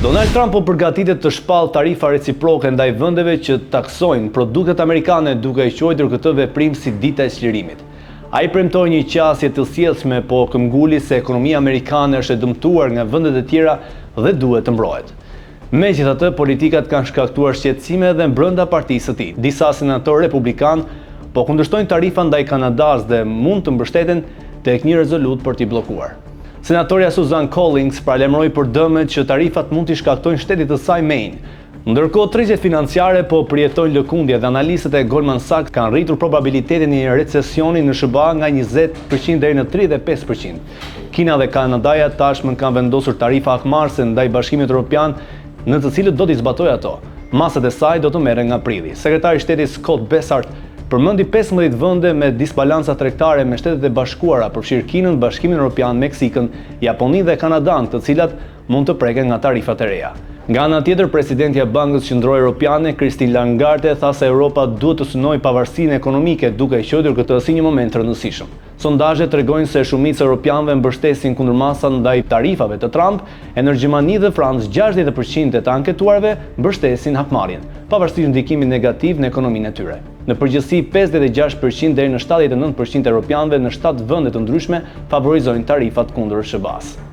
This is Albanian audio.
Donald Trump po përgatitet të shpallë tarifa reciproke ndaj vendeve që taksojnë produktet amerikane duke i quajtur këtë veprim si dita e çlirimit. Ai premtoi një qasje të sjellshme, po këmbguli se ekonomia amerikane është e dëmtuar nga vendet e tjera dhe duhet të mbrohet. Megjithatë, politikat kanë shkaktuar shqetësime edhe brenda partisë së tij. Disa senatorë republikanë po kundërshtojnë tarifa ndaj Kanadas dhe mund të mbështeten tek një rezolut për t'i bllokuar. Senatorja Susan Collins paralajmëroi për dëmet që tarifat mund t'i shkaktojnë shtetit të saj Maine. Ndërkohë, tregjet financiare po përjetojnë lëkundje dhe analistët e Goldman Sachs kanë rritur probabilitetin e një recesioni në SBA nga 20% deri në 35%. Kina dhe Kanadaja tashmë kanë vendosur tarifa akmarrëse ndaj Bashkimit Evropian, në të cilët do t'i zbatojë ato. Masat e saj do të merren nga prilli. Sekretari i Shtetit Scott Bessart përmendi 15 vende me disbalanca tregtare me Shtetet e Bashkuara, përfshirë Kinën, Bashkimin Evropian, Meksikën, Japoninë dhe Kanadan, të cilat mund të preken nga tarifat e reja. Nga ana tjetër, presidentja e Bankës Qendrore Evropiane, Christine Lagarde, tha se Europa duhet të synojë pavarësinë ekonomike, duke quajtur këtë si një moment të rëndësishëm. Sondazhet tregojnë se shumica e europianëve mbështesin kundërmasa ndaj tarifave të Trump, e në Gjermani dhe Francë 60% të anketuarve mbështesin hakmarrjen, pavarësisht ndikimit negativ në ekonominë e tyre. Në përgjithësi, 56% deri në 79% e europianëve në 7 vende të ndryshme favorizojnë tarifat kundër SBA-s.